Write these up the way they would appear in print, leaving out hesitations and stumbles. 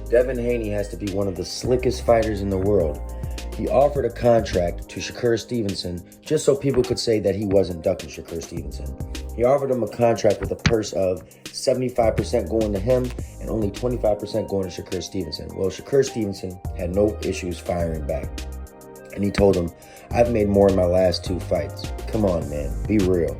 Devin Haney has to be one of the slickest fighters in the world. He offered a contract to Shakur Stevenson just so people could say that he wasn't ducking Shakur Stevenson. He offered him a contract with a purse of 75% going to him and only 25% going to Shakur Stevenson. Well, Shakur Stevenson had no issues firing back. And he told him, "I've made more in my last 2 fights. Come on, man, be real."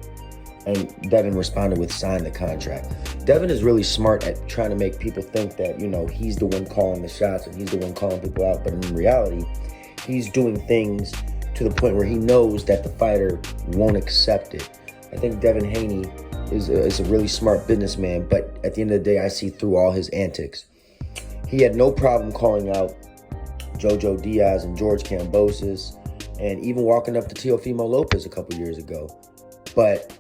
And Devin responded with, "Sign the contract." Devin is really smart at trying to make people think that, he's the one calling the shots and he's the one calling people out. But in reality, he's doing things to the point where he knows that the fighter won't accept it. I think Devin Haney is a really smart businessman, but at the end of the day, I see through all his antics. He had no problem calling out Jojo Diaz and George Kambosos and even walking up to Teofimo Lopez a couple years ago. But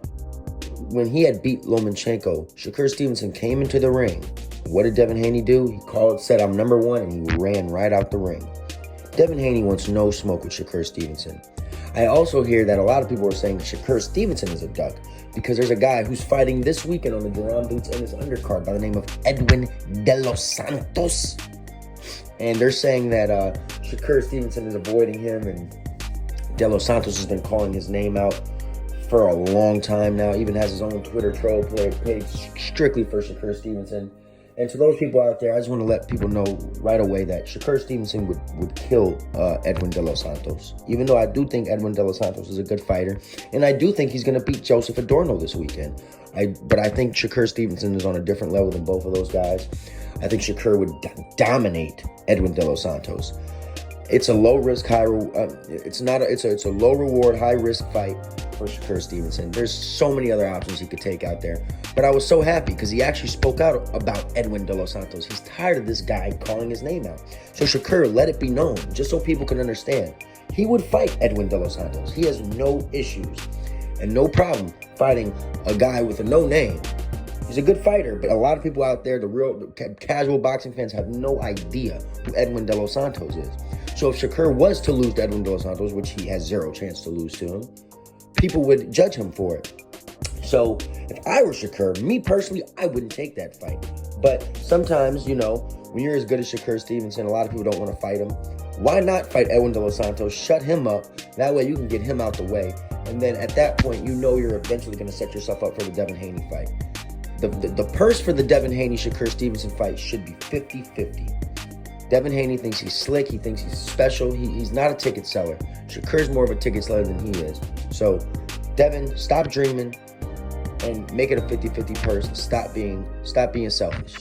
when he had beat Lomachenko, Shakur Stevenson came into the ring. What did Devin Haney do? He said, "I'm number one," and he ran right out the ring. Devin Haney wants no smoke with Shakur Stevenson. I also hear that a lot of people are saying Shakur Stevenson is a duck because there's a guy who's fighting this weekend on the Duran Boots in his undercard by the name of Edwin De Los Santos. And they're saying that Shakur Stevenson is avoiding him, and De Los Santos has been calling his name out for a long time now. Even has his own Twitter troll page strictly for Shakur Stevenson. And to those people out there, I just want to let people know right away that Shakur Stevenson would kill Edwin De Los Santos. Even though I do think Edwin De Los Santos is a good fighter, and I do think he's going to beat Joseph Adorno this weekend. But I think Shakur Stevenson is on a different level than both of those guys. I think Shakur would dominate Edwin De Los Santos. It's a low risk, it's a low reward, high risk fight for Shakur Stevenson. There's so many other options he could take out there. But I was so happy because he actually spoke out about Edwin De Los Santos. He's tired of this guy calling his name out. So Shakur, let it be known, just so people can understand. He would fight Edwin De Los Santos. He has no issues and no problem fighting a guy with a no name. He's a good fighter, but a lot of people out there, the casual boxing fans, have no idea who Edwin De Los Santos is. So if Shakur was to lose to Edwin De Los Santos, which he has zero chance to lose to him, people would judge him for it. So if I were Shakur, me personally, I wouldn't take that fight. But sometimes, when you're as good as Shakur Stevenson, a lot of people don't want to fight him. Why not fight Edwin De Los Santos, shut him up, that way you can get him out the way. And then at that point, you're eventually going to set yourself up for the Devin Haney fight. The purse for the Devin Haney-Shakur Stevenson fight should be 50-50. Devin Haney thinks he's slick. He thinks he's special. He's not a ticket seller. Shakur's more of a ticket seller than he is. So, Devin, stop dreaming and make it a 50-50 purse. Stop being selfish.